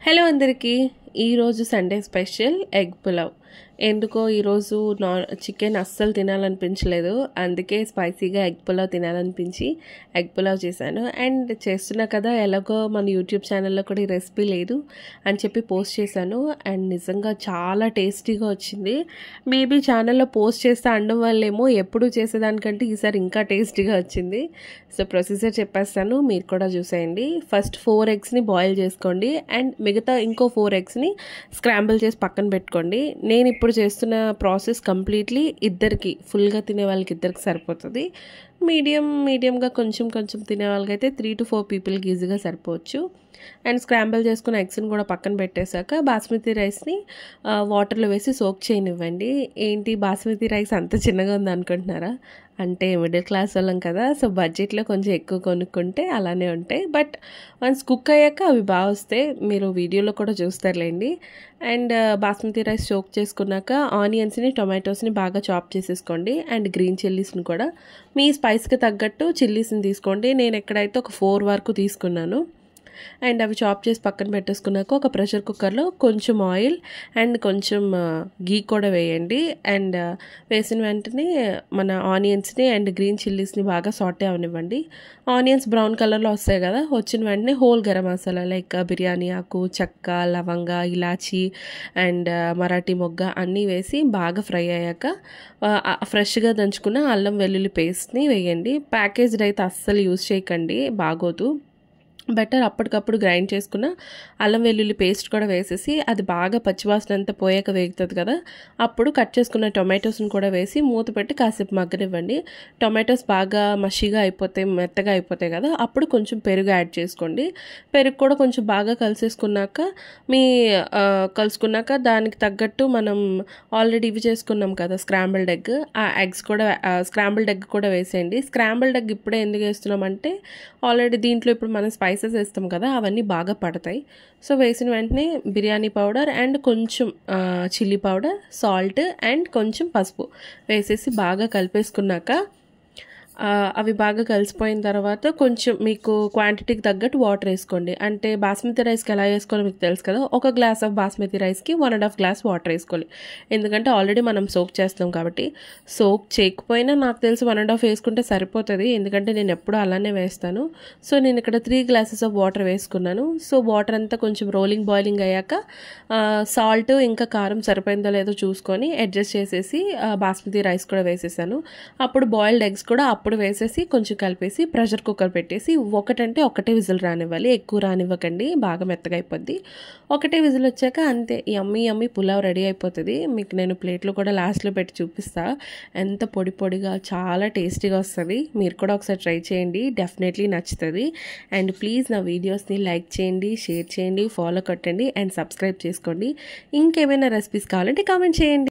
Hello అందరికీ ఈరోజు Sunday special egg pulao. ఎందుకో ఈరోజు చికెన్ అస్సలు తినాలనిపించలేదు, అందుకే స్పైసీగా ఎగ్ పులావ్ తినాలనిపించి ఎగ్ పులావ్ చేశాను. అండ్ చేస్తున్నా కదా, ఎలాగో మన యూట్యూబ్ ఛానల్లో కూడా ఈ రెసిపీ లేదు అని చెప్పి పోస్ట్ చేశాను. అండ్ నిజంగా చాలా టేస్టీగా వచ్చింది. మేబీ ఛానల్లో పోస్ట్ చేస్తే అనడం వల్లేమో ఎప్పుడు చేసేదానికంటే ఈసారి ఇంకా టేస్టీగా వచ్చింది. సో ప్రొసీజర్ చెప్పేస్తాను, మీరు కూడా చూసేయండి. ఫస్ట్ 4 ఎగ్స్ని బాయిల్ చేసుకోండి అండ్ మిగతా ఇంకో 4 ఎగ్స్ని స్క్రాంబుల్ చేసి పక్కన పెట్టుకోండి. నేను ఇప్పుడు చేస్తున్న ప్రాసెస్ కంప్లీట్లీ ఇద్దరికి, ఫుల్గా తినే వాళ్ళకి ఇద్దరికి సరిపోతుంది. మీడియంగా కొంచెం తినే వాళ్ళకైతే 3 to 4 పీపుల్కి ఈజీగా సరిపోవచ్చు. అండ్ స్క్రాంబుల్ చేసుకున్న ఎగ్స్ని కూడా పక్కన పెట్టేశాక బాస్మతి రైస్ని వాటర్లో వేసి సోక్ చేయనివ్వండి. ఏంటి బాస్మతి రైస్ అంత చిన్నగా ఉంది అనుకుంటున్నారా? అంటే మిడిల్ క్లాస్ వాళ్ళం కదా, సో బడ్జెట్లో కొంచెం ఎక్కువ కొనుక్కుంటే అలానే ఉంటాయి. బట్ వన్స్ కుక్ అయ్యాక అవి బాగా వస్తాయి, మీరు వీడియోలో కూడా చూస్తారులేండి. అండ్ బాస్మతి రైస్ సోక్ చేసుకున్నాక ఆనియన్స్ని టొమాటోస్ని బాగా చాప్ చేసేసుకోండి. అండ్ గ్రీన్ చిల్లీస్ని కూడా మీ స్పైస్కి తగ్గట్టు చిల్లీస్ని తీసుకోండి. నేను ఎక్కడైతే ఒక 4 వరకు తీసుకున్నాను. అండ్ అవి చాప్ చేసి పక్కన పెట్టేసుకున్నాక ఒక ప్రెషర్ కుక్కర్లో కొంచెం ఆయిల్ అండ్ కొంచెం గీ కూడా వేయండి. అండ్ వేసిన వెంటనే మన ఆనియన్స్ని అండ్ గ్రీన్ చిల్లీస్ని బాగా సాటే అవనివ్వండి. ఆనియన్స్ బ్రౌన్ కలర్లో వస్తాయి కదా, వచ్చిన వెంటనే హోల్ గరం మసాలా లైక్ బిర్యానీ ఆకు, చెక్క, లవంగ, ఇలాచీ అండ్ మరాఠీ మొగ్గ అన్నీ వేసి బాగా ఫ్రై అయ్యాక ఫ్రెష్గా దంచుకున్న అల్లం వెల్లుల్లి పేస్ట్ని వేయండి. ప్యాకేజ్డ్ అయితే అస్సలు యూజ్ చేయకండి, బాగోదు. బెటర్ అప్పటికప్పుడు గ్రైండ్ చేసుకున్న అల్లం వెల్లుల్లి పేస్ట్ కూడా వేసేసి అది బాగా పచ్చివాసన అంతా పోయాక వేగుతుంది కదా, అప్పుడు కట్ చేసుకున్న టొమాటోస్ని కూడా వేసి మూత పెట్టి కాసేపు మగ్గనివ్వండి. టొమాటోస్ బాగా మషిగా అయిపోతాయి, మెత్తగా అయిపోతాయి కదా, అప్పుడు కొంచెం పెరుగు యాడ్ చేసుకోండి. పెరుగు కూడా కొంచెం బాగా కలుసుకున్నాక దానికి తగ్గట్టు మనం ఆల్రెడీ ఇవి చేసుకున్నాం కదా స్క్రాంబుల్డ్ ఎగ్, ఆ ఎగ్స్ కూడా స్క్రాంబుల్డ్ ఎగ్ కూడా వేసేయండి. స్క్రాంబుల్డ్ ఎగ్ ఇప్పుడే ఎందుకు వేస్తున్నామంటే ఆల్రెడీ దీంట్లో ఇప్పుడు మనం స్పైసెస్ వేస్తాం కదా, అవన్నీ బాగా పడతాయి. సో వేసిన వెంటనే బిర్యానీ పౌడర్ అండ్ కొంచెం చిల్లీ పౌడర్, సాల్ట్ అండ్ కొంచెం పసుపు వేసేసి బాగా కలిపేసుకున్నాక అవి బాగా కలిసిపోయిన తర్వాత కొంచెం మీకు క్వాంటిటీకి తగ్గట్టు వాటర్ వేసుకోండి. అంటే బాస్మతి రైస్కి ఎలా వేసుకోవాలో మీకు తెలుసు కదా, ఒక గ్లాస్ ఆఫ్ బాస్మతి రైస్కి 1.5 గ్లాస్ వాటర్ వేసుకోవాలి. ఎందుకంటే ఆల్రెడీ మనం సోక్ చేస్తాం కాబట్టి. సోక్ చేయకపోయినా నాకు తెలిసి 1.5 వేసుకుంటే సరిపోతుంది, ఎందుకంటే నేను ఎప్పుడూ అలానే వేస్తాను. సో నేను ఇక్కడ 3 గ్లాసెస్ ఆఫ్ వాటర్ వేసుకున్నాను. సో వాటర్ అంతా కొంచెం బాయిలింగ్ అయ్యాక సాల్ట్ ఇంకా కారం సరిపోయిందో లేదో చూసుకొని అడ్జస్ట్ చేసేసి బాస్మతి రైస్ కూడా వేసేసాను. అప్పుడు బాయిల్డ్ ఎగ్స్ కూడా అప్పుడు వేసేసి కొంచెం కలిపేసి ప్రెషర్ కుక్కర్ పెట్టేసి ఒకటే విజిల్ రానివ్వాలి, ఎక్కువ రానివ్వకండి, బాగా మెత్తగా అయిపోద్ది. ఒకటే విజిల్ వచ్చాక అంతే, యమ్మీ పులావ్ రెడీ అయిపోతుంది. మీకు నేను ప్లేట్లో కూడా లాస్ట్లో పెట్టి చూపిస్తా, ఎంత పొడిగా చాలా టేస్టీగా వస్తుంది. మీరు కూడా ఒకసారి ట్రై చేయండి, డెఫినెట్లీ నచ్చుతుంది. అండ్ ప్లీజ్ నా వీడియోస్ని లైక్ చేయండి, షేర్ చేయండి, ఫాలో కొట్టండి అండ్ సబ్స్క్రైబ్ చేసుకోండి. ఇంకేమైనా రెసిపీస్ కావాలంటే కామెంట్ చేయండి.